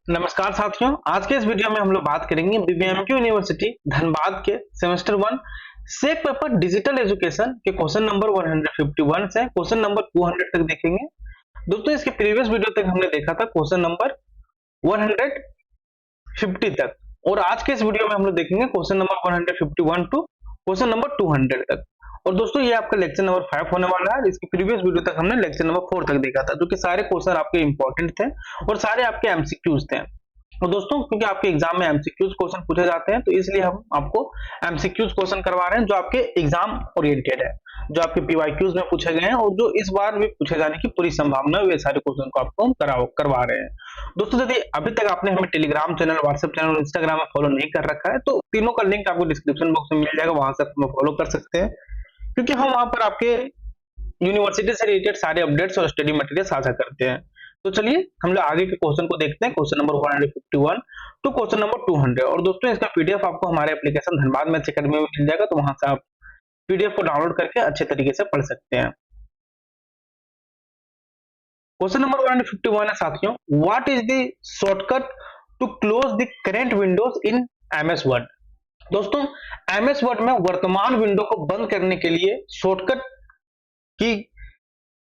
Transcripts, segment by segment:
नमस्कार साथियों, आज के इस वीडियो में हम लोग बात करेंगे बीबीएमक्यू यूनिवर्सिटी धनबाद के सेमेस्टर 1 सेक पेपर डिजिटल एजुकेशन के क्वेश्चन नंबर 151 से क्वेश्चन नंबर 200 तक देखेंगे। दोस्तों, इसके प्रीवियस वीडियो तक हमने देखा था क्वेश्चन नंबर 150 तक, और आज के इस वीडियो में हम लोग देखेंगे question number 151 to question number 200 तक। और दोस्तों, ये आपका लेक्चर नंबर 5 होने वाला है। इसके प्रीवियस वीडियो तक हमने लेक्चर नंबर 4 तक देखा था, जो कि सारे क्वेश्चन आपके इंपॉर्टेंट थे और सारे आपके एमसीक्यूज थे। और दोस्तों, क्योंकि आपके एग्जाम में एमसीक्यूज क्वेश्चन पूछे जाते हैं, तो इसलिए हम आपको एमसीक्यूज क्वेश्चन करवा रहे हैं जो आपके एग्जाम ओरिएंटेड है, जो आपके पीवाईक्यूज में पूछे गए हैं और जो इस बार भी पूछे जाने की पूरी संभावना है, वे सारे क्वेश्चन को आपको हम करवा रहे हैं। दोस्तों, यदि अभी तक आपने हमें टेलीग्राम चैनल, व्हाट्सएप चैनल और इंस्टाग्राम में फॉलो नहीं कर रखा है, तो तीनों का लिंक आपको डिस्क्रिप्शन बॉक्स में मिल जाएगा, वहां से आप हमें फॉलो कर सकते हैं, क्योंकि हम वहां पर आपके यूनिवर्सिटी से रिलेटेड सारे अपडेट्स और स्टडी मटेरियल साझा करते हैं। तो चलिए हम लोग आगे के क्वेश्चन को देखते हैं, question number 151 to question number 200। और दोस्तों, इसका पीडीएफ आपको हमारे एप्लीकेशन धनबाद मैथ्स अकेडमी में मिल जाएगा, तो वहां से आप पीडीएफ को डाउनलोड करके अच्छे तरीके से पढ़ सकते हैं। क्वेश्चन नंबर 151 है साथियों, what is the shortcut to close the current windows in MS Word. दोस्तों, एमएस वर्ड में वर्तमान विंडो को बंद करने के लिए शॉर्टकट की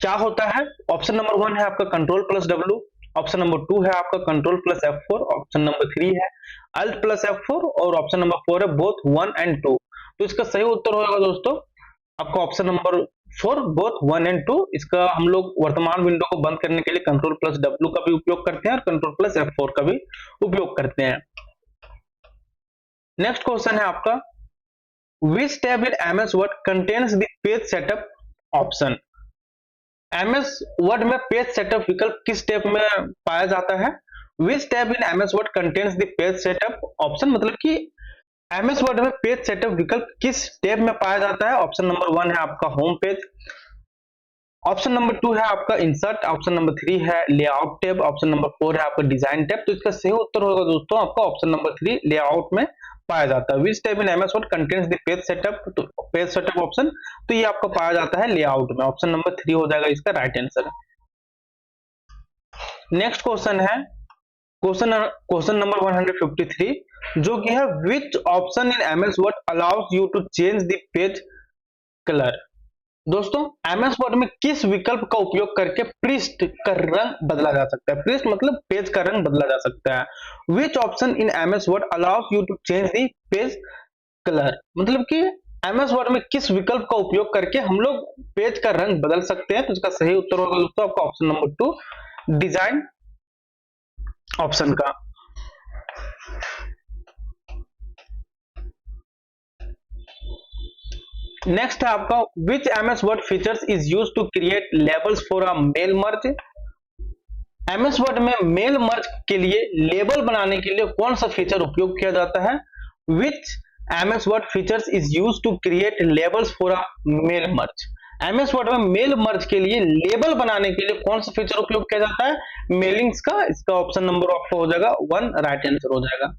क्या होता है। ऑप्शन नंबर 1 है आपका कंट्रोल+W, ऑप्शन नंबर 2 है आपका कंट्रोल+F4, ऑप्शन नंबर 3 है Alt+F4 और ऑप्शन नंबर 4 है बोथ 1 and 2। तो इसका सही उत्तर होगा दोस्तों आपका ऑप्शन नंबर 4, बोथ 1 and 2। इसका हम लोग वर्तमान विंडो को बंद करने के लिए कंट्रोल+W का भी उपयोग करते हैं और कंट्रोल+F4 का भी उपयोग करते हैं। नेक्स्ट क्वेश्चन है आपका, विच tab in MS Word contains the page setup option. MS Word में पेज सेटअप विकल्प किस टैब में पाया जाता है। Which tab in MS Word contains the page setup option, मतलब कि एमएस वर्ड में पेज सेटअप विकल्प किस टैब में पाया जाता है। ऑप्शन नंबर 1 है आपका होम पेज, ऑप्शन नंबर 2 है आपका इंसर्ट, ऑप्शन नंबर 3 है लेआउट टैब, ऑप्शन नंबर 4 है आपका डिजाइन टैब। तो इसका सही उत्तर होगा दोस्तों आपका ऑप्शन नंबर 3 लेआउट में पाया जाता है। Which tab in MS Word contains the page setup, तो पेज सेटअप ऑप्शन, तो ये आपका पाया जाता है लेआउट में। ऑप्शन नंबर 3 हो जाएगा इसका राइट आंसर। नेक्स्ट क्वेश्चन है क्वेश्चन नंबर 153, जो कि है which option in MS Word allows you to change the page colour. दोस्तों, एमएस वर्ड में किस विकल्प का उपयोग करके पृष्ठ का रंग बदला जा सकता है। पृष्ठ मतलब पेज का रंग बदला जा सकता है। Which option in MS Word allows you to change the page colour, मतलब कि एमएस वर्ड में किस विकल्प का उपयोग करके हम लोग पेज का रंग बदल सकते हैं। तो इसका सही उत्तर होगा दोस्तों आपका ऑप्शन नंबर 2 डिजाइन ऑप्शन का। नेक्स्ट है आपका, which MS Word features is use to create labels for a mail merge. MS Word में मेल मर्ज के लिए लेबल बनाने के लिए कौन सा फीचर उपयोग किया जाता है। Which MS Word features is use to create labels for a mail merge. MS Word में मेल मर्ज के लिए लेबल बनाने के लिए कौन सा फीचर उपयोग किया जाता है, मेलिंग्स का। इसका ऑप्शन नंबर आपका हो जाएगा 1 राइट आंसर हो जाएगा।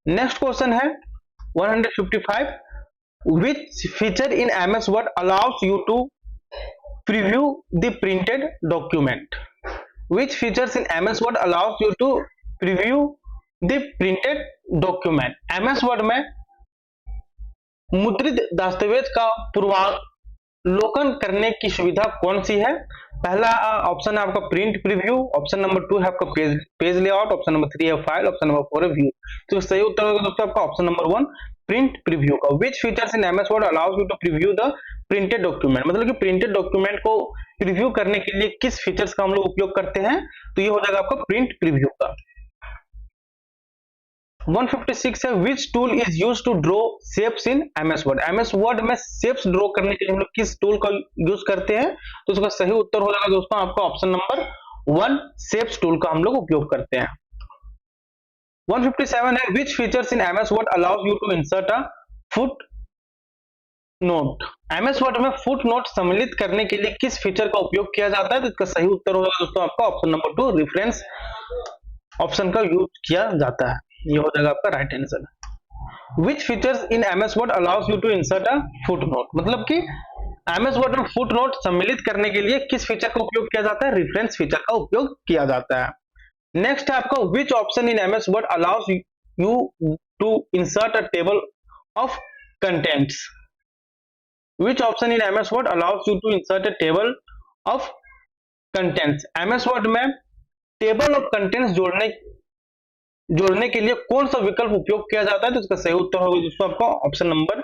नेक्स्ट क्वेश्चन है 155, which feature in MS Word allows you to preview the printed document. Which features in MS Word allows you to preview the printed document. MS Word में मुद्रित दस्तावेज का पूर्वावलोकन करने की सुविधा कौन सी है। पहला ऑप्शन है आपका प्रिंट प्रीव्यू, ऑप्शन नंबर 2 है आपका पेज लेआउट, ऑप्शन नंबर 3 है फाइल, ऑप्शन नंबर 4 है व्यू। तो सही उत्तर होगा दोस्तों आपका ऑप्शन नंबर 1 प्रिंट प्रीव्यू का। Which features in MS Word allows you to preview the printed document, मतलब कि प्रिंटेड डॉक्यूमेंट को प्रीव्यू करने के लिए किस फीचर्स का हम लोग उपयोग करते हैं। तो ये हो जाएगा आपका प्रिंट प्रीव्यू का। 156 है, which tool is use to draw shapes in MS Word. MS Word में शेप्स ड्रॉ करने के लिए हम लोग किस टूल का यूज करते हैं। तो इसका सही उत्तर हो जाएगा दोस्तों आपका ऑप्शन नंबर 1 शेप्स टूल का हम लोग उपयोग करते हैं। 157 है, which features in MS Word allows you to insert a footnote. MS Word में फुट नोट सम्मिलित करने के लिए किस फीचर का उपयोग किया जाता है। तो इसका सही उत्तर होगा दोस्तों आपका ऑप्शन नंबर 2 रेफरेंस ऑप्शन का यूज किया जाता है। ये हो जाएगा आपका right answer. Which features in MS Word allows you to insert a footnote, मतलब कि एमएस वर्ड में फुट नोट सम्मिलित करने के लिए किस फीचर का उपयोग किया जाता है? रेफरेंस फीचर का उपयोग किया जाता है। नेक्स्ट है आपका which option in MS Word allows you to insert a table of contents. Which option in MS Word allows you to insert a table of contents. MS Word में table of contents जोड़ने के लिए कौन सा विकल्प उपयोग किया जाता है? तो इसका सही उत्तर होगा दोस्तों आपका ऑप्शन नंबर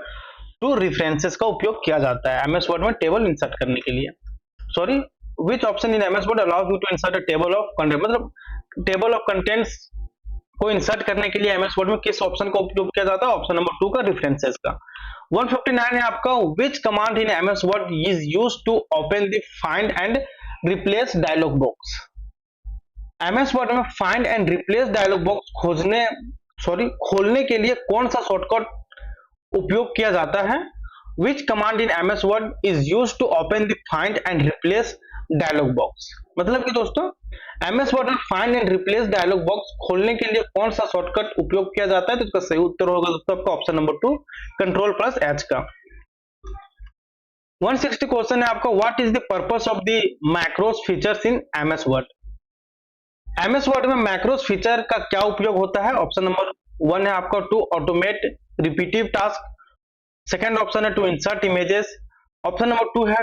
2 रेफरेंसेस का उपयोग किया जाता है एमएस वर्ड में टेबल इंसर्ट करने के लिए। Sorry, which option in MS Word allows you to insert a table of content, मतलब टेबल ऑफ कंटेंट्स को इंसर्ट करने के लिए एमएस वर्ड में किस ऑप्शन का उपयोग किया जाता है? ऑप्शन नंबर 2 का रेफरेंसेस का। 159 है आपका which command in MS Word is used to open the find and replace dialogue box. MS Word में find and replace dialogue box खोलने के लिए कौन सा शॉर्टकट उपयोग किया जाता है? Which command in MS Word is used to open the find and replace dialogue box. मतलब कि दोस्तों एमएस वर्ड में find and replace dialogue box खोलने के लिए कौन सा शॉर्टकट उपयोग किया जाता है? तो इसका सही उत्तर होगा दोस्तों आपका ऑप्शन नंबर 2 Ctrl+H का। 160 क्वेश्चन है आपका what is the purpose of the macros features in MS Word. MS Word में मैक्रोस फीचर का क्या उपयोग होता है? ऑप्शन नंबर 1 है आपका to automate repetitive tasks, second option है to insert images, option number 2 है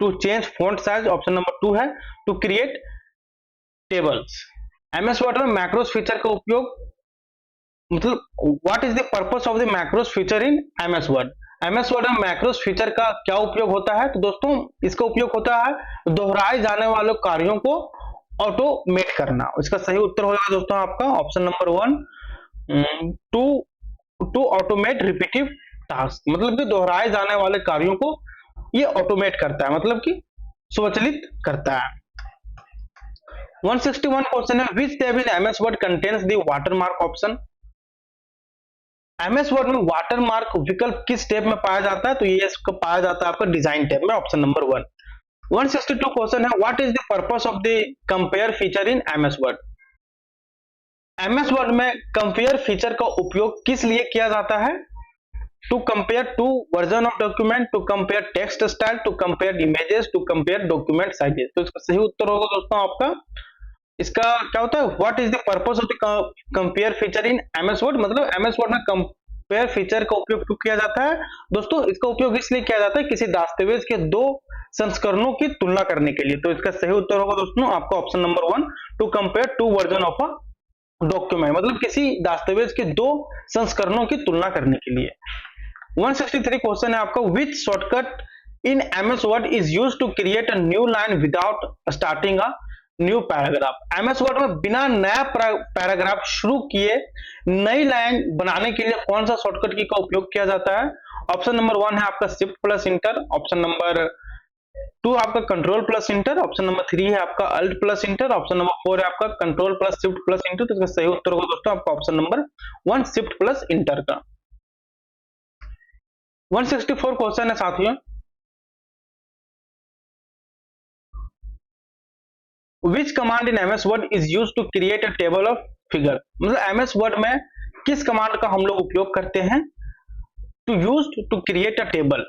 to change font size, option number 2 है to create tables. MS Word में मैक्रोस फीचर का उपयोग, मतलब what is the purpose of the macros feature in MS Word. MS Word में macros feature का क्या उपयोग होता है? तो दोस्तों इसका उपयोग होता है दोहराए जाने वाले कार्यों को ऑटोमेट करना। इसका सही उत्तर होगा दोस्तों आपका option number 1 to automate repetitive task, मतलब कि दोहराए जाने वाले कार्यों को ये ऑटोमेट करता है, मतलब कि स्वचालित करता है। 161 क्वेश्चन है which tab in MS Word contains the watermark option. MS Word में वाटरमार्क विकल्प किस टैब में पाया जाता है? तो ये इसको पाया जाता है आपका डिजाइन टैब में, ऑप्शन नंबर 1। 162 क्वेश्चन है what is the purpose of the compare feature in MS Word. MS Word में कंपेयर फीचर का उपयोग किस लिए किया जाता है? To compare two version of document, to compare text style, to compare images, to compare document sizes. तो इसका सही उत्तर होगा दोस्तों आपका, इसका क्या होता है what is the purpose of the compare feature in MS word, मतलब एमएस वर्ड में कंपेयर फीचर का उपयोग क्यों किया जाता है? दोस्तों इसका उपयोग इसलिए किया जाता है किसी दस्तावेज के 2 संस्करणों की तुलना करने के लिए। तो इसका सही उत्तर होगा दोस्तों आपका option number 1 to compare 2 version of a document, मतलब किसी दस्तावेज के 2 संस्करणों की तुलना करने के लिए। 163 क्वेश्चन है आपका which shortcut in MS Word is used to create a new line without starting a new paragraph. MS Word में बिना नया पैराग्राफ शुरू किए नई लाइन बनाने के लिए कौन सा शॉर्टकट की का उपयोग किया जाता है? ऑप्शन नंबर 1 है आपका shift plus enter, option number 2 आपका control plus enter, option number 3 है आपका alt plus enter, option number 4 है आपका control plus shift plus enter. तो इसका सही उत्तर होगा दोस्तों आपका option number 1 shift plus enter का। 164 क्वेश्चन है साथियों which command in MS Word is used to create a table of figure, मतलब एमएस वर्ड में किस कमांड का हम लोग उपयोग करते हैं to use to create a table.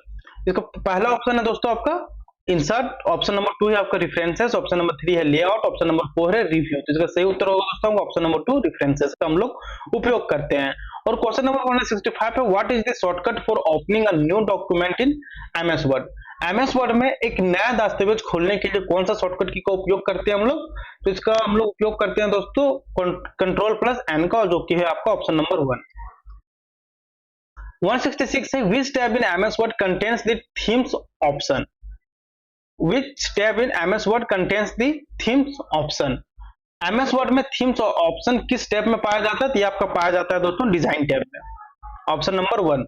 इसका पहला ऑप्शन है दोस्तों आपका इंसर्ट, ऑप्शन नंबर 2 है आपका रेफरेंसेस, ऑप्शन नंबर 3 है लेआउट, ऑप्शन नंबर 4 है रिव्यू। तो इसका सही उत्तर होगा दोस्तों ऑप्शन नंबर 2 रेफरेंसेस का हम लोग उपयोग करते हैं। और क्वेश्चन नंबर 165 है what is the shortcut for opening a new document in MS Word. MS Word में एक नया दस्तावेज खोलने के लिए कौन सा शॉर्टकट की का उपयोग करते हैं हम लोग? तो इसका हम लोग उपयोग करते हैं दोस्तों कंट्रोल प्लस एन का, जो कि है आपका ऑप्शन नंबर 1। 166 है which tab in MS Word contains the themes option, which tab in MS Word contains the themes option। MS Word में themes ऑप्शन किस टैब में पाया जाता है? तो ये आपका पाया जाता है दोस्तों डिजाइन टैब में, ऑप्शन नंबर 1।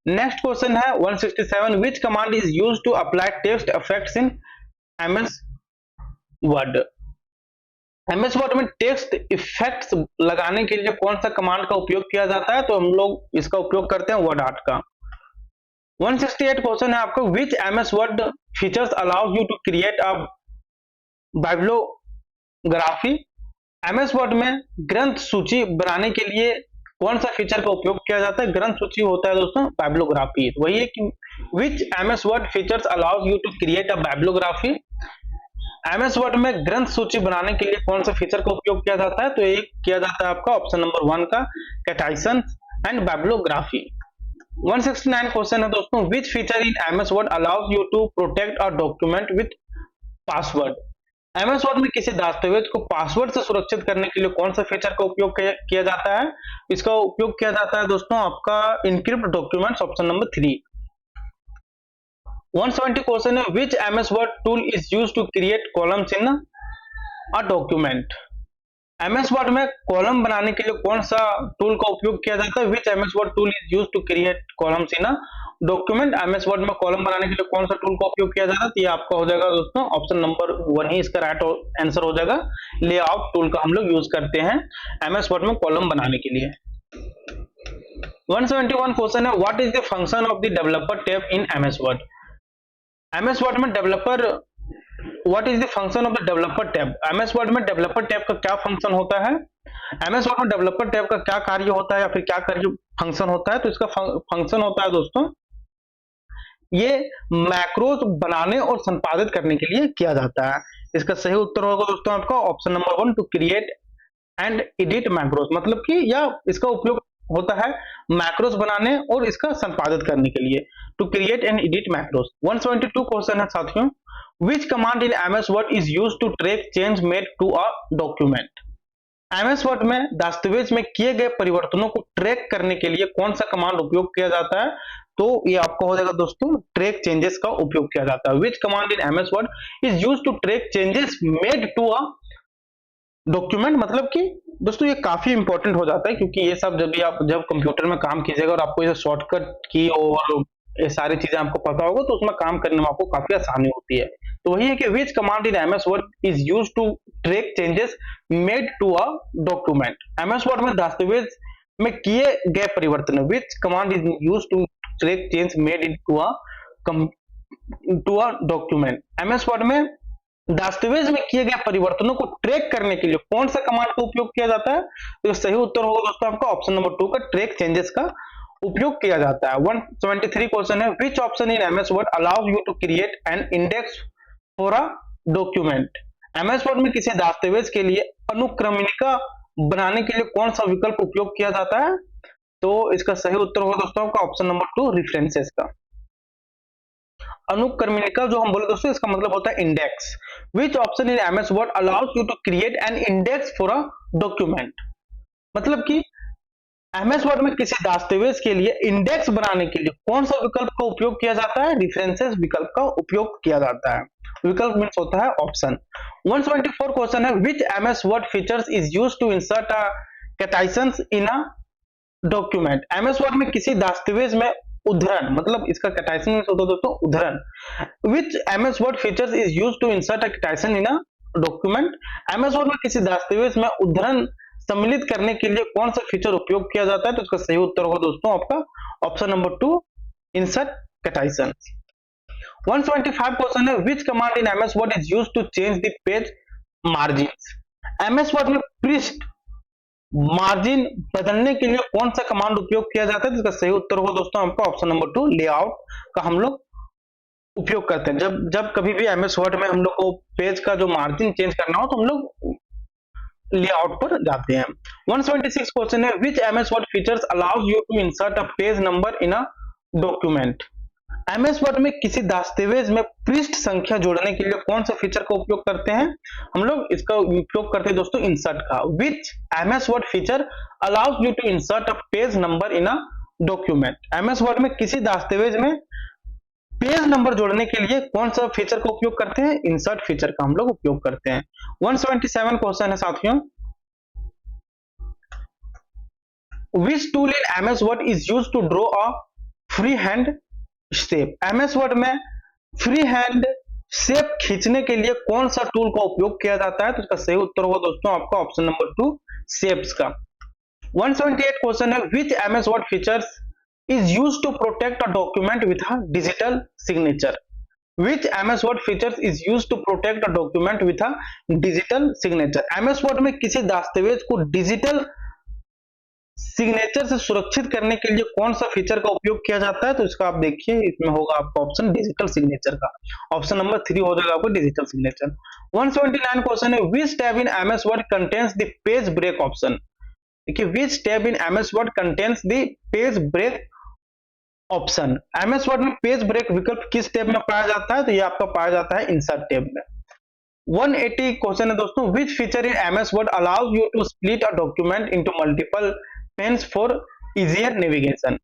नेक्स्ट क्वेश्चन है 167 which command is used to apply text effects in MS Word। MS Word में टेक्स्ट इफेक्ट्स लगाने के लिए कौन सा कमांड का उपयोग किया जाता है? तो हम लोग इसका उपयोग करते हैं वर्ड आर्ट का। 168 क्वेश्चन है आपको which MS Word features allow you to create a bibliography. MS Word में ग्रंथ सूची बनाने के लिए कौन सा फीचर का उपयोग किया जाता है? ग्रंथ सूची होता है दोस्तों बाइब्लियोग्राफी। वही है कि which MS Word features allows you to create a bibliography. MS Word में ग्रंथ सूची बनाने के लिए कौन सा फीचर का उपयोग किया जाता है? तो ये किया जाता है आपका ऑप्शन नंबर 1 का कैटाइसन एंड बाइब्लियोग्राफी। 169 क्वेश्चन है दोस्तों, which feature in MS Word allows you to protect a document with password. MS Word में किसी दस्तावेज को पासवर्ड से सुरक्षित करने के लिए कौन सा फीचर का उपयोग किया जाता है? इसका उपयोग किया जाता है दोस्तों आपका encrypt documents, option number 3। 170 question है, which MS Word tool is used to create columns in a document. MS Word में कॉलम बनाने के लिए कौन सा टूल का उपयोग किया जाता है? Which MS Word tool is used to create columns in a document. MS Word में कॉलम बनाने के लिए कौन सा टूल का उपयोग किया जाता है? तो ये आपका हो जाएगा दोस्तों ऑप्शन नंबर 1 ही इसका राइट आंसर हो जाएगा। लेआउट टूल का हम लोग यूज करते हैं एमएस वर्ड में कॉलम बनाने के लिए। 171 क्वेश्चन है, what is the function of the developer tab in MS Word. MS Word में developer, what is the function of the developer tab. MS Word में डेवलपर टैब का क्या फंक्शन होता है? एमएस वर्ड में डेवलपर टैब का क्या कार्य होता है या फिर क्या कार्य फंक्शन होता है? तो इसका फंक्शन होता है दोस्तों, ये मैक्रोज बनाने और संपादित करने के लिए किया जाता है। इसका सही उत्तर होगा दोस्तों आपका option number 1, to create and edit macros. मतलब कि या इसका उपयोग होता है मैक्रोज बनाने और इसका संपादित करने के लिए, to create and edit macros. 172 question है साथियों, which command in MS Word is used to track change made to a document. MS Word में दस्तावेज में किए गए परिवर्तनों को ट्रैक करने के लिए कौन सा कमांड उपयोग किया जाता है? तो ये आपका हो जाएगा दोस्तों ट्रैक चेंजेस का उपयोग किया जाता है। Which command in MS Word is used to track changes made to a document. मतलब कि दोस्तों ये काफी इंपॉर्टेंट हो जाता है, क्योंकि ये सब जब कंप्यूटर में काम कीजिएगा और आपको ये शॉर्टकट की और ये सारी चीजें आपको पता होगा तो उसमें काम करने में आपको काफी आसानी होती है। तो वही है कि which command in MS Word is used to track changes made to a document. MS Word में दस्तावेज में किए गए परिवर्तन, which command is used to track change made into a document. MS Word में दस्तावेज में किए गए परिवर्तनों को ट्रैक करने के लिए कौन सा कमांड का उपयोग किया जाता है? तो सही उत्तर होगा दोस्तों आपका ऑप्शन नंबर 2 का ट्रैक चेंजेस का उपयोग किया जाता है। 173 क्वेश्चन है, which option in MS Word allows you to create an index for a document. MS Word में किसी दस्तावेज के लिए अनुक्रमणिका बनाने के लिए कौन सा विकल्प उपयोग किया जाता है? तो इसका सही उत्तर होगा दोस्तों आपका ऑप्शन नंबर 2 रेफरेंसेस का। अनुक्रमणिका जो हम बोले दोस्तों इसका मतलब होता है index. Which option in MS Word allows you to create an index for a document. मतलब कि एमएस वर्ड में किसी दस्तावेज के लिए इंडेक्स बनाने के लिए कौन सा विकल्प का उपयोग किया जाता है? रेफरेंसेस विकल्प का उपयोग किया जाता है। विकल्प मींस होता है ऑप्शन। 174 क्वेश्चन है, which MS Word features is used to insert a citations in a document. MS Word में किसी दस्तावेज में उद्धरण, मतलब इसका कैटाइसन मींस होता है दोस्तों उद्धरण। Which MS Word features is used to insert a citation in a document. MS Word में किसी दस्तावेज में उद्धरण सम्मिलित करने के लिए कौन सा फीचर उपयोग किया जाता है? तो इसका सही उत्तर होगा दोस्तों आपका ऑप्शन नंबर 2 इंसर्ट कैटाइसन। 175 क्वेश्चन है, which command in MS Word is used to change the page margins. MS Word में पृष्ठ मार्जिन बदलने के लिए कौन सा कमांड उपयोग किया जाता है? तो इसका सही उत्तर होगा दोस्तों आपका ऑप्शन नंबर 2 लेआउट का हम लोग उपयोग करते हैं। जब कभी भी एमएस वर्ड में हम लोग को पेज का जो मार्जिन चेंज करना हो तो हम लोग लेआउट पर जाते हैं। 176 क्वेश्चन है, which MS Word features allows you to insert a page number in a document. MS Word में किसी दस्तावेज में पृष्ठ संख्या जोड़ने के लिए कौन सा फीचर का उपयोग करते हैं? हम लोग इसका उपयोग करते हैं दोस्तों इंसर्ट का। Which MS Word feature allows you to insert a page number in a document. MS Word में किसी दस्तावेज में पेज नंबर जोड़ने के लिए कौन सा फीचर का उपयोग करते हैं? इंसर्ट फीचर का हम लोग उपयोग करते हैं। 177 क्वेश्चन है साथियों, which tool in MS Word is used to draw a free hand shape. MS Word में फ्री हैंड शेप खींचने के लिए कौन सा टूल का उपयोग किया जाता है? तो इसका सही उत्तर होगा दोस्तों आपका ऑप्शन नंबर 2 शेप्स का। 178 क्वेश्चन है, which MS Word features is used to protect a document with a digital signature. Which MS Word features is used to protect a document with a digital signature? MS Word में किसी दस्तावेज को digital signature से सुरक्षित करने के लिए कौन सा फीचर का उपयोग किया जाता है? तो इसका आप देखिए, इसमें होगा आपका ऑप्शन डिजिटल सिग्नेचर का। ऑप्शन नंबर 3 हो जाएगा आपको डिजिटल सिग्नेचर। 179 क्वेश्चन है, which tab in MS Word contains the page break option? देखिए, which tab in MS Word contains the page break option. MS Word में पेज ब्रेक विकल्प किस tab में पाया जाता है? तो ये आपका पाया जाता है इंसर्ट टैब में। 180 क्वेश्चन है दोस्तों, which feature in MS Word allows you to split a document into multiple panes for easier navigation.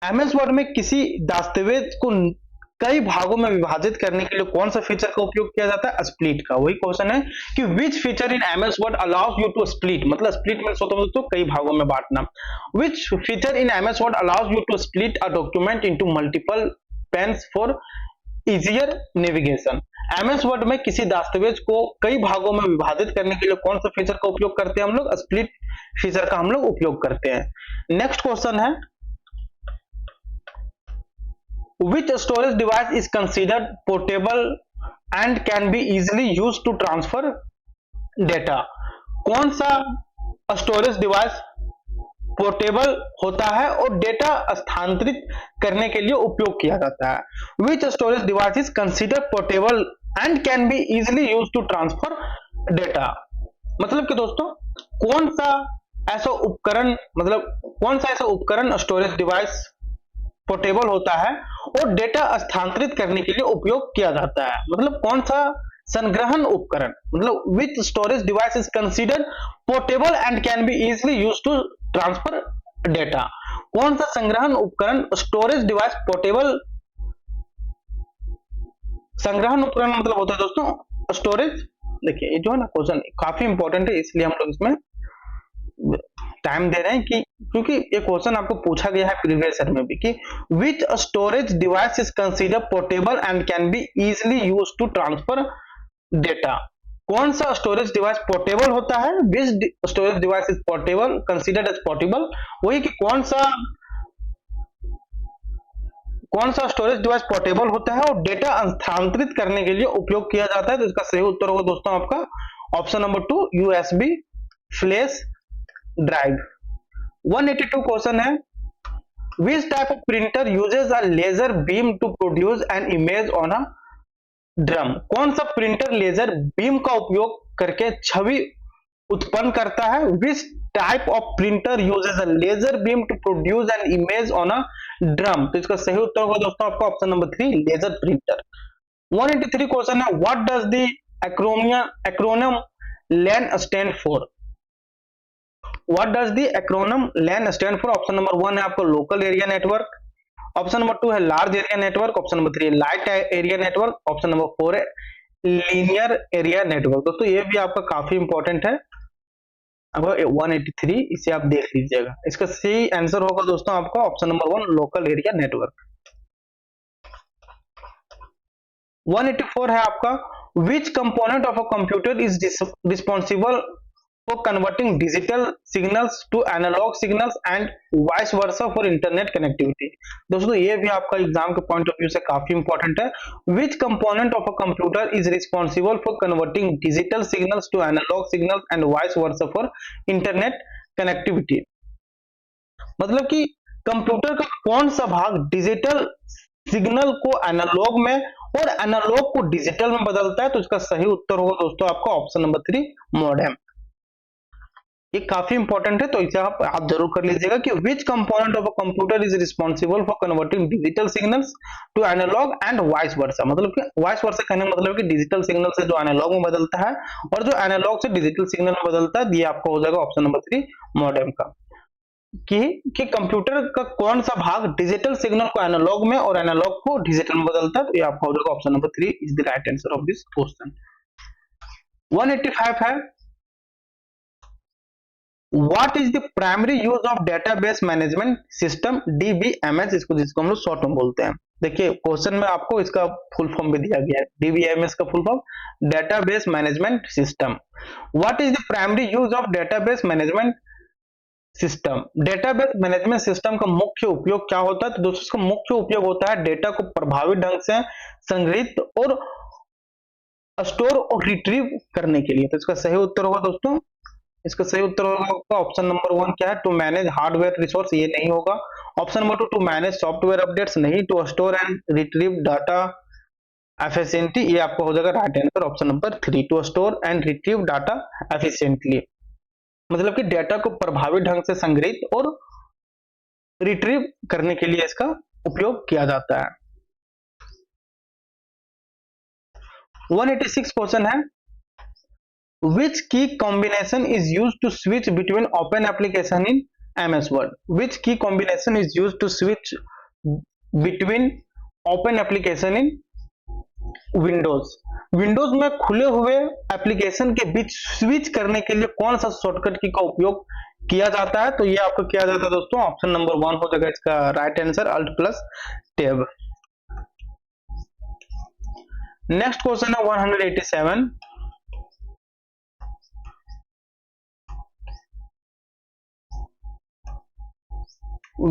MS Word में किसी दस्तावेज को कई भागों में विभाजित करने के लिए कौन सा फीचर का उपयोग किया जाता है? स्प्लिट का। वही क्वेश्चन है कि which feature in MS Word allows you to split, मतलब स्प्लिट मींस होता है दोस्तों कई भागों में बांटना। Which feature in MS Word allows you to split a document into multiple panes for easier navigation. MS Word में किसी दस्तावेज को कई भागों में विभाजित करने के लिए कौन सा फीचर का उपयोग करते हैं हम लोग? स्प्लिट फीचर का हम लोग उपयोग करते हैं। नेक्स्ट क्वेश्चन है, which storage device is considered portable and can be easily used to transfer data? कौन सा स्टोरेज डिवाइस पोर्टेबल होता है और डेटा स्थानांतरित करने के लिए उपयोग किया जाता है? Which storage device is considered portable and can be easily used to transfer data? मतलब कि दोस्तों कौन सा ऐसा उपकरण, मतलब कौन सा ऐसा उपकरण स्टोरेज डिवाइस पोर्टेबल होता है और डेटा स्थानांतरित करने के लिए उपयोग किया जाता है? मतलब कौन सा संग्रहण उपकरण, मतलब which storage device is considered portable and can be easily used to transfer data. कौन सा संग्रहण उपकरण स्टोरेज डिवाइस पोर्टेबल, संग्रहण उपकरण मतलब होता है दोस्तों स्टोरेज। देखिए ये जो है ना क्वेश्चन काफी इंपॉर्टेंट है, इसलिए हम लोग इसमें टाइम दे रहे हैं कि क्योंकि ये क्वेश्चन आपको पूछा गया है प्रीवियस ईयर में भी कि which storage device is consider portable and can be easily used to transfer data. कौन सा स्टोरेज डिवाइस पोर्टेबल होता है? Which storage device is portable considered as portable. वही कि कौन सा स्टोरेज डिवाइस पोर्टेबल होता है और डेटा स्थानांतरित करने के लिए उपयोग किया जाता है। तो इसका सही उत्तर होगा दोस्तों आपका option number 2 USB flash drive. 182 question है, which type of printer uses a laser beam to produce an image on a drum? कौन सा प्रिंटर लेजर बीम का उपयोग करके छवि उत्पन्न करता है? Which type of printer uses a laser beam to produce an image on a drum? तो इसका सही उत्तर होगा दोस्तों आपका option number 3 laser printer. 183 question है, what does the acronym LAN stand for? What does the acronym LAN stand for? Option number 1 है आपका local area network, option number 2 है large area network, option number 3 है light area network, option number 4 है linear area network. दोस्तों ये भी आपका काफी इंपॉर्टेंट है, आपका 183 इसे आप देख लीजिएगा। इसका सही आंसर होगा दोस्तों आपका option number 1 local area network. 184 है आपका, which component of a computer is responsible for converting digital signals to analog signals and vice versa for internet connectivity? दोस्तों ये भी आपका एग्जाम के पॉइंट ऑफ व्यू से काफी इंपॉर्टेंट है। which component of a computer is responsible for converting digital signals to analog signals and vice versa for internet connectivity? मतलब कि कंप्यूटर का कौन सा भाग डिजिटल सिग्नल को एनालॉग में और एनालॉग को डिजिटल में बदलता है? तो इसका सही उत्तर होगा दोस्तों आपका ऑप्शन नंबर 3 मॉडेम। ये काफी इंपॉर्टेंट है, तो इसे आप जरूर कर लीजिएगा कि which component of a computer is responsible for converting digital signals to analogue and vice versa. मतलब कि वाइस वर्सा कहने का मतलब कि डिजिटल सिग्नल से जो एनालॉग में बदलता है और जो एनालॉग से डिजिटल सिग्नल में बदलता है, ये आपका हो जाएगा ऑप्शन नंबर 3 मॉडेम का। कि कंप्यूटर का कौन सा भाग डिजिटल सिग्नल को एनालॉग में और एनालॉग को डिजिटल में बदलता है? तो ये आपका हो जाएगा option number 3 is the right answer of this question. 185 है, What is the primary use of database management system DBMS? जिसको हम लोग शॉर्ट में बोलते हैं। देखिए क्वेश्चन में आपको इसका फुल फॉर्म भी दिया गया है, DBMS का full form database management system. What is the primary use of database management system? Database management system का मुख्य उपयोग क्या होता है? तो दोस्तों इसका मुख्य उपयोग होता है डेटा को प्रभावी ढंग से संग्रहित और स्टोर और रिट्रीव करने के लिए। तो इसका सही उत्तर होगा दोस्तों इसका सही उत्तर होगा ऑप्शन नंबर 1 क्या है, टू मैनेज हार्डवेयर रिसोर्स, ये नहीं होगा। Option number 2 to manage software updates, नहीं। To store and retrieve data efficiently, ये आपका हो जाएगा right answer option number 3, to store and retrieve data efficiently, मतलब कि डेटा को प्रभावी ढंग से संग्रहित और रिट्रीव करने के लिए इसका उपयोग किया जाता है। 186 क्वेश्चन है, which key combination is used to switch between open application in MS Word? Which key combination is used to switch between open application in Windows? Windows में खुले हुए एप्लीकेशन के बीच स्विच करने के लिए कौन सा शॉर्टकट की का उपयोग किया जाता है? तो ये आपको किया जाता है दोस्तों, ऑप्शन नंबर 1 हो जाएगा इसका right answer, alt plus tab. Next question है 187,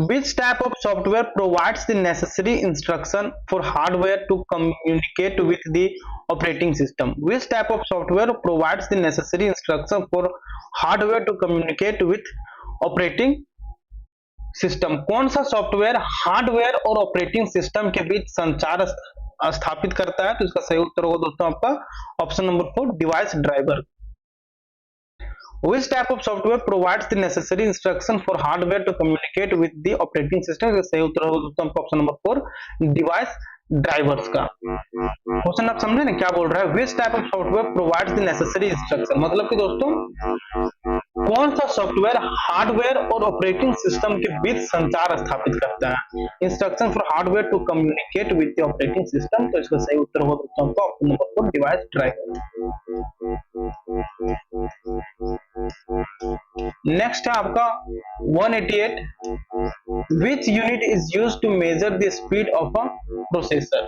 which type of software provides the necessary instruction for hardware to communicate with the operating system? Which type of software provides the necessary instruction for hardware to communicate with operating system? कौन सा software hardware और operating system के बीच संचार स्थापित करता है? तो इसका सही उत्तर होगा दोस्तों आपका option number 4, device driver. Which type of software provides the necessary instruction for hardware to communicate with the operating system? सही उत्तर होगा दोस्तों आपका ऑप्शन नंबर 4, डिवाइस ड्राइवर्स का। क्वेश्चन आप समझे ना क्या बोल रहा है, which type of software provides the necessary instruction, मतलब कि दोस्तों कौन सा सॉफ्टवेयर हार्डवेयर और ऑपरेटिंग सिस्टम के बीच संचार स्थापित करता है? Instruction for hardware to communicate with the operating system, तो इसका सही उत्तर होगा दोस्तों आपका option number 4, device driver. Next है आपका 188, which unit is used to measure the speed of a processor?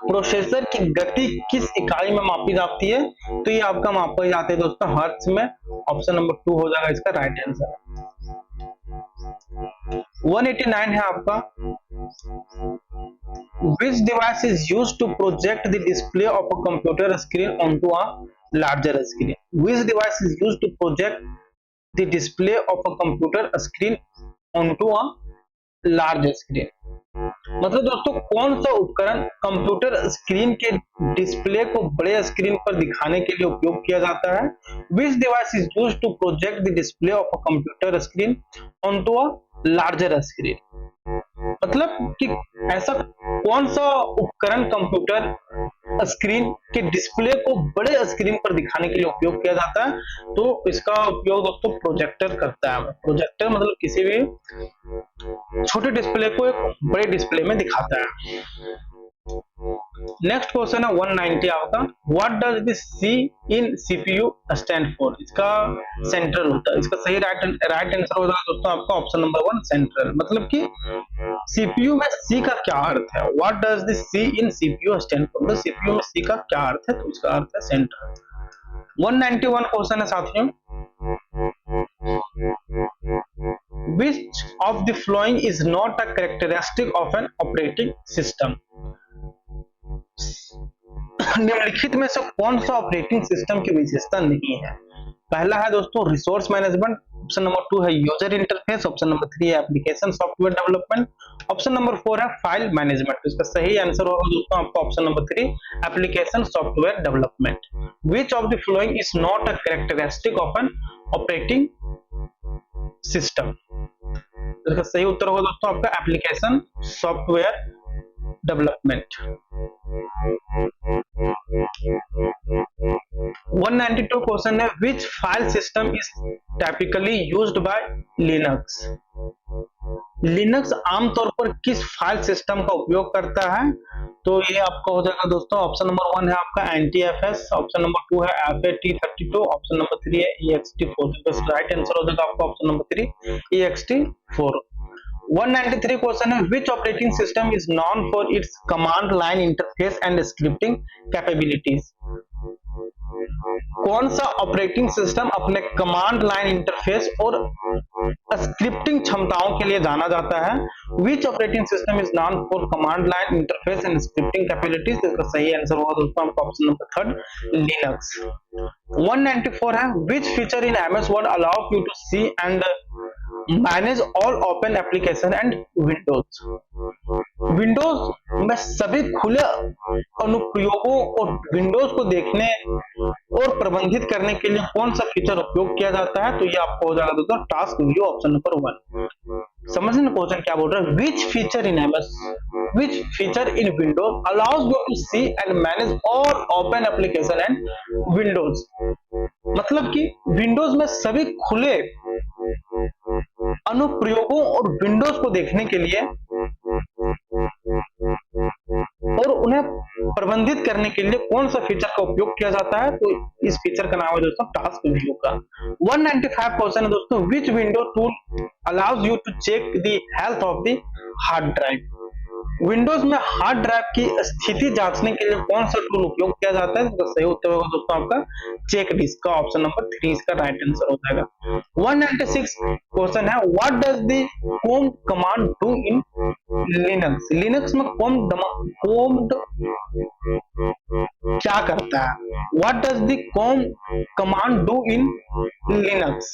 Processor की गति किस इकाई में मापी जाती है? तो ये आपका मापा जाते हैं दोस्तों हर्ट्ज में, ऑप्शन नंबर 2 हो जाएगा इसका राइट आंसर। 189 है आपका, which device is used to project the display of a computer screen onto a larger screen? Which device is used to project the display of a computer screen onto a large screen? मतलब दोस्तों कौन सा उपकरण computer screen के display को बड़े screen पर दिखाने के लिए उपयोग किया जाता है? Which device is used to project the display of a computer screen onto a larger screen? मतलब कि ऐसा कौन सा उपकरण कंप्यूटर स्क्रीन के डिस्प्ले को बड़े स्क्रीन पर दिखाने के लिए उपयोग किया जाता है? तो इसका उपयोग दोस्तों प्रोजेक्टर करता है। प्रोजेक्टर मतलब किसी भी छोटे डिस्प्ले को एक बड़े डिस्प्ले में दिखाता है। नेक्स्ट क्वेश्चन है 190 आपका, what does the C in CPU stand for? इसका सेंट्रल होता है, इसका सही राइट आंसर होगा दोस्तों आपका ऑप्शन नंबर 1, सेंट्रल। मतलब कि सीपीयू में सी का क्या अर्थ है? What does the C in CPU stand for? तो सीपीयू में सी का क्या अर्थ है? तो इसका अर्थ है सेंट्रल। 191 क्वेश्चन है साथियों, which of the following is not a characteristic of an operating system? निम्नलिखित में से कौन सा ऑपरेटिंग सिस्टम की विशेषता नहीं है? पहला है दोस्तों रिसोर्स मैनेजमेंट, ऑप्शन नंबर 2 है यूजर इंटरफेस, ऑप्शन नंबर 3 है application software development, option number 4 है फाइल मैनेजमेंट। तो इसका सही आंसर होगा दोस्तों आपका option number 3, application software development. Which of the following is not a characteristic of an operating system? इसका सही उत्तर होगा दोस्तों आपका एप्लीकेशन सॉफ्टवेयर डेवलपमेंट। 192 क्वेश्चन है, which file system is typically used by Linux? Linux आमतौर पर किस फाइल सिस्टम का उपयोग करता है? तो ये आपका हो जाएगा दोस्तों ऑप्शन नंबर 1 है आपका NTFS, ऑप्शन नंबर 2 है FAT32, ऑप्शन नंबर 3 है EXT4। तो राइट आंसर हो जाएगा आपका ऑप्शन नंबर 3 EXT4। 193 क्वेश्चन है, which operating system is known for its command line interface and scripting capabilities? कौन सा ऑपरेटिंग सिस्टम अपने कमांड लाइन इंटरफेस और स्क्रिप्टिंग क्षमताओं के लिए जाना जाता है? Which operating system is known for command line interface and scripting capabilities? इसका सही आंसर होगा दोस्तों आपका ऑप्शन नंबर 3 लिनक्स। 194 है which feature in MS Word allow you to see and manage all open application and windows. Windows में सभी खुले अनुप्रयोगों और विंडोज को देखने और प्रबंधित करने के लिए कौन सा फीचर उपयोग किया जाता है, तो ये आपको हो जाएगा दोस्तों टास्क व्यू ऑप्शन नंबर 1। समझ रहे क्वेश्चन क्या बोल रहा है, which feature in MS which feature in Windows allows you to see and manage all open application and windows. मतलब कि विंडोज में सभी खुले अनुप्रयोगों और विंडोज को देखने के लिए और उन्हें प्रबंधित करने के लिए कौन सा फीचर का उपयोग किया जाता है, तो इस फीचर का नाम है दोस्तों टास्क व्यू का। 195 क्वेश्चन है दोस्तों, which window tool allows you to check the health of the hard drive. Windows में हार्ड ड्राइव की स्थिति जांचने के लिए कौन सा टूल उपयोग किया जाता है, तो सही उत्तर होगा दोस्तों आपका चेक डिस्क का ऑप्शन नंबर 3 इसका राइट आंसर हो जाएगा। 196 क्वेश्चन है, what does the com command do in Linux. Linux में कॉम क्या करता है, what does the com command do in Linux.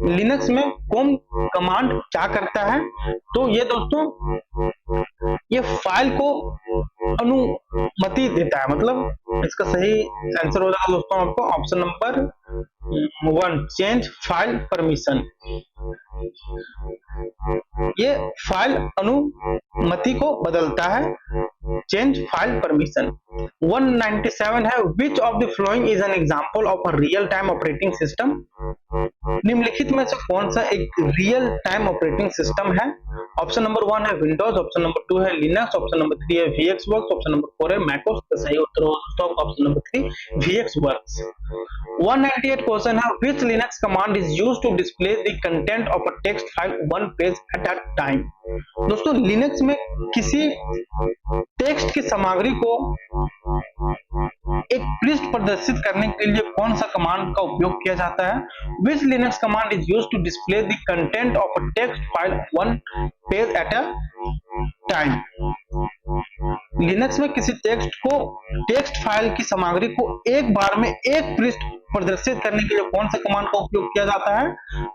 Linux में कॉम कमांड क्या करता है, तो ये दोस्तों ये फाइल को अनुमति देता है, मतलब इसका सही आंसर हो जाएगा दोस्तों आपको option number 1 change file permission. ये फाइल अनुमति को बदलता है, चेंज फाइल परमिशन। 197 है, which of the following is an example of a real time operating system. निम्नलिखित में से कौन सा एक रियल टाइम ऑपरेटिंग सिस्टम है, ऑप्शन नंबर 1 है विंडोज, ऑप्शन नंबर 2 है लिनक्स, ऑप्शन नंबर 3 है VxWorks, ऑप्शन नंबर 4 है मैकोस। तो सही उत्तर होगा दोस्तों ऑप्शन नंबर 3 VxWorks। 198 क्वेश्चन है, which Linux command is used to display the content of a text file one page at a time। दोस्तों लिनक्स में किसी टेक्स्ट की सामग्री को एक पृष्ठ प्रदर्शित करने के लिए कौन सा कमांड का उपयोग किया जाता है, which Linux command is used to display the content of a text file one page at a time। Linux में किसी टेक्स्ट फाइल की सामग्री को एक बार में एक पृष्ठ प्रदर्शित करने के लिए कौन सा कमांड का उपयोग किया जाता है,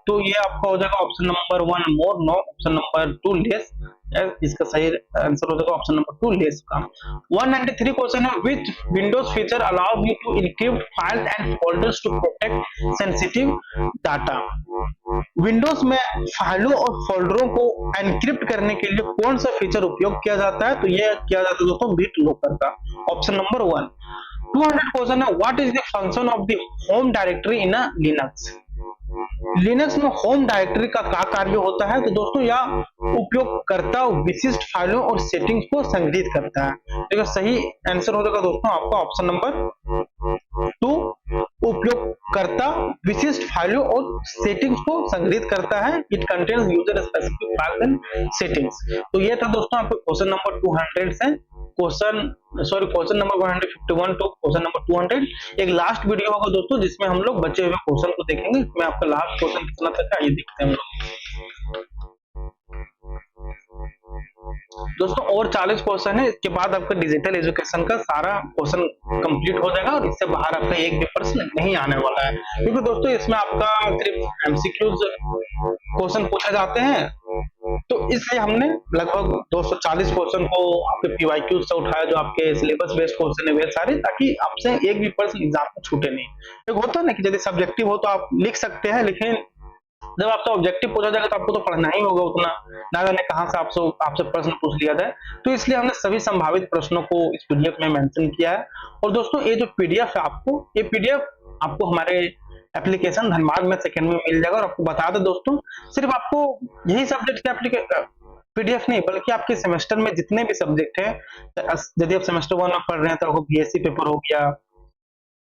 तो ये आपका हो जाएगा ऑप्शन नंबर 1 मोर, नो ऑप्शन नंबर 2 लेस। इसका सही आंसर हो जाएगा ऑप्शन नंबर 2 लेस का। 193 क्वेश्चन है, which windows feature allow you to encrypt files and folders to protect sensitive data. Windows में फाइलों और फोल्डरों को एनक्रिप्ट करने के लिए कौन सा फीचर उपयोग किया जाता है, तो ये किया जाता है दोस्तों बिट लॉकर का, ऑप्शन नंबर 1। 200 क्वेश्चन है, what is the function of the home directory in a Linux. Linux में होम डायरेक्टरी का क्या कार्य होता है, तो दोस्तों यह उपयोगकर्ता विशिष्ट फाइलों और सेटिंग्स को संग्रहित करता है। तो सही आंसर हो जाएगा दोस्तों आपका ऑप्शन नंबर 2 उपयोगकर्ता विशिष्ट फाइलों और सेटिंग्स को संग्रहित करता है। It contains user specific files and settings. तो ये था दोस्तों आपके क्वेश्चन नंबर 200 से question number 151 to question number 200। एक लास्ट वीडियो होगा दोस्तों जिसमें हम लोग बचे हुए क्वेश्चन को देखेंगे। इसमें आपका लास्ट क्वेश्चन कितना तक है ये देखते हैं हम लोग दोस्तों। और 40 क्वेश्चन है, इसके बाद आपका डिजिटल एजुकेशन का सारा क्वेश्चन कंप्लीट हो जाएगा और इससे बाहर आपका एक भी प्रश्न नहीं आने वाला है, क्योंकि दोस्तों इसमें आपका सिर्फ एमसीक्यूज क्वेश्चन पूछे जाते हैं। तो इसलिए हमने लगभग 240 क्वेश्चन को आपके पीवाईक्यू से उठाया, जो आपके सिलेबस बेस्ड क्वेश्चन है वे सारे, ताकि आपसे एक भी प्रश्न एग्जाम में छूटे नहीं। एक होता है ना कि यदि सब्जेक्टिव हो तो आप लिख सकते हैं, लेकिन जब आपसे ऑब्जेक्टिव पूछा जाएगा तो आपको तो पढ़ना ही होगा उतना, ना जाने कहां से आपसे प्रश्न पूछ लिया जाए। तो इसलिए हमने सभी संभावित प्रश्नों को इस पीडीएफ में मेंशन किया है। और दोस्तों ये जो पीडीएफ है ये पीडीएफ आपको हमारे एप्लीकेशन धनबाद में सेकंड में मिल जाएगा। और आपको बता दें दोस्तों, सिर्फ आपको यही सब्जेक्ट के पीडीएफ नहीं, बल्कि आपके सेमेस्टर में जितने भी सब्जेक्ट है, यदि आप सेमेस्टर 1 में पढ़ रहे हैं तो आपको बीएससी पेपर हो गया,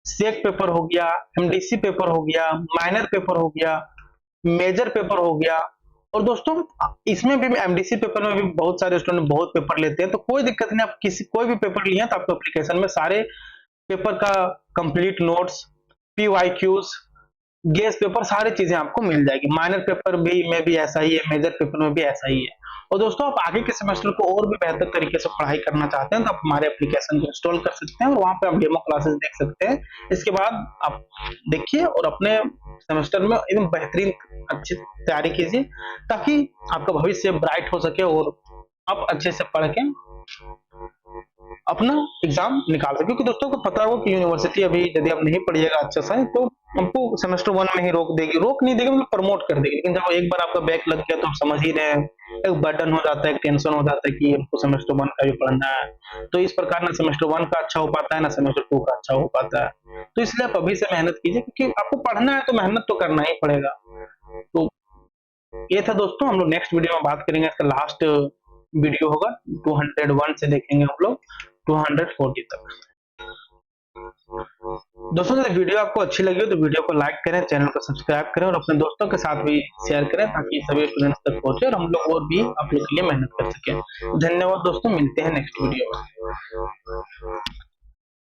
सेक पेपर हो गया, एमडीसी पेपर हो गया, माइनर पेपर हो गया, मेजर पेपर हो गया। और दोस्तों इसमें भी एमडीसी पेपर में भी बहुत सारे स्टूडेंट बहुत पेपर लेते हैं, तो कोई दिक्कत नहीं, आप कोई भी पेपर लिए तो आपको एप्लीकेशन में सारे पेपर का complete notes, PYQs, guess paper सारी चीजें आपको मिल जाएगी। माइनर पेपर भी में भी ऐसा ही है, मेजर पेपर में भी ऐसा ही है। और दोस्तों आप आगे के सेमेस्टर को और भी बेहतर तरीके से पढ़ाई करना चाहते हैं तो आप हमारे एप्लीकेशन को इंस्टॉल कर सकते हैं और वहां पे आप डेमो क्लासेस देख सकते हैं। इसके बाद आप देखिए और अपने सेमेस्टर में एकदम बेहतरीन अच्छी तैयारी कीजिए ताकि आपका भविष्य ब्राइट हो सके और आप अच्छे से पढ़ के अपना एग्जाम निकाल सके। क्योंकि दोस्तों को पता होगा कि यूनिवर्सिटी अभी यदि आप नहीं पढ़िएगा अच्छा सा तो हमको सेमेस्टर 1 में ही रोक नहीं देगी, मतलब प्रमोट कर देगी। लेकिन जब एक बार आपका बैक लग गया तो आप समझ ही रहे हैं, एक बर्डन हो जाता है, एक टेंशन हो जाता है कि हमको सेमेस्टर 1 का भी पढ़ना है। तो इस प्रकार ना सेमेस्टर 1 का अच्छा हो पाता है ना सेमेस्टर 2 का अच्छा हो पाता है। तो इसलिए आप अभी से मेहनत कीजिए क्योंकि आपको पढ़ना है तो मेहनत तो करना ही पड़ेगा। तो ये था दोस्तों, हम लोग नेक्स्ट वीडियो में बात करेंगे, इसका लास्ट वीडियो होगा 201 से देखेंगे हम लोग 240 तक। दोस्तों यदि वीडियो आपको अच्छी लगी हो तो वीडियो को लाइक करें, चैनल को सब्सक्राइब करें और अपने दोस्तों के साथ भी शेयर करें ताकि सभी स्टूडेंट्स तक पहुंचे और हम लोग और भी आप लोग के लिए मेहनत कर सकें। धन्यवाद दोस्तों, मिलते हैं नेक्स्ट वीडियो में।